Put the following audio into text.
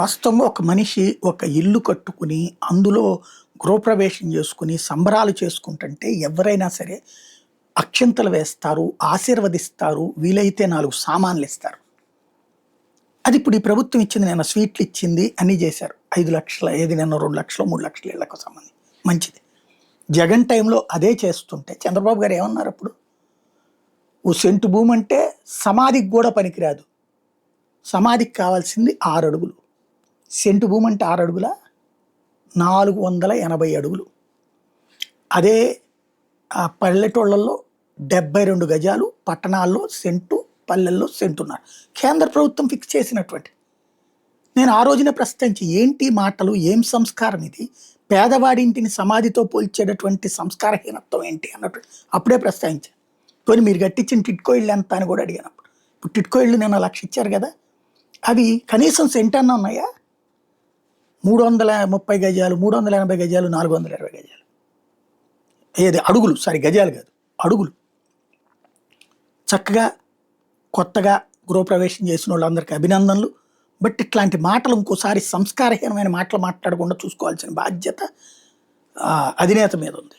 వాస్తవంగా ఒక మనిషి ఒక ఇల్లు కట్టుకుని, అందులో గృహప్రవేశం చేసుకొని, సంబరాలు చేసుకుంటుంటే ఎవరైనా సరే అక్షింతలు వేస్తారు, ఆశీర్వదిస్తారు, వీలైతే 4 సామాన్లిస్తారు. అది ఇప్పుడు ఈ ప్రభుత్వం ఇచ్చింది. నిన్న స్వీట్లిచ్చింది, అన్నీ చేశారు. 5,00,000 ఏది నిన్న 2,00,000, 3,00,000 ఇళ్ళకు సంబంధించి. మంచిది. జగన్ టైంలో అదే చేస్తుంటే చంద్రబాబు గారు ఏమన్నారప్పుడు? ఓ సెంటు భూమంటే సమాధికి గూడా పనికిరాదు. సమాధికి కావాల్సింది 6 అడుగులు. సెంటు భూమి అంటే 6 అడుగుల 480 అడుగులు. అదే పల్లెటూళ్ళల్లో 72 గజాలు, పట్టణాల్లో సెంటు, పల్లెల్లో సెంటున్నారు. కేంద్ర ప్రభుత్వం ఫిక్స్ చేసినటువంటి. నేను ఆ రోజునే ప్రశ్నించి, ఏంటి మాటలు, ఏం సంస్కారం ఇది? పేదవాడి ఇంటిని సమాధితో పోల్చేటటువంటి సంస్కారహీనత్వం ఏంటి అన్నట్టు అప్పుడే ప్రస్తావించాను. పోనీ మీరు కట్టించిన టిట్కో ఇళ్ళు ఎంత అని కూడా అడిగినప్పుడు, ఇప్పుడు టిట్కో ఇళ్ళు నిన్న 1,00,000 ఇచ్చారు కదా, అవి కనీసం సెంటన్నా ఉన్నాయా? 330 గజాలు, 380 గజాలు, 420 గజాలు. ఏది అడుగులు, గజాలు కాదు, అడుగులు. చక్కగా కొత్తగా గృహప్రవేశం చేసిన వాళ్ళందరికీ అభినందనలు. బట్ ఇట్లాంటి మాటలు ఇంకోసారి సంస్కారహీనమైన మాటలు మాట్లాడకుండా చూసుకోవాల్సిన బాధ్యత అధినేత మీద ఉంది.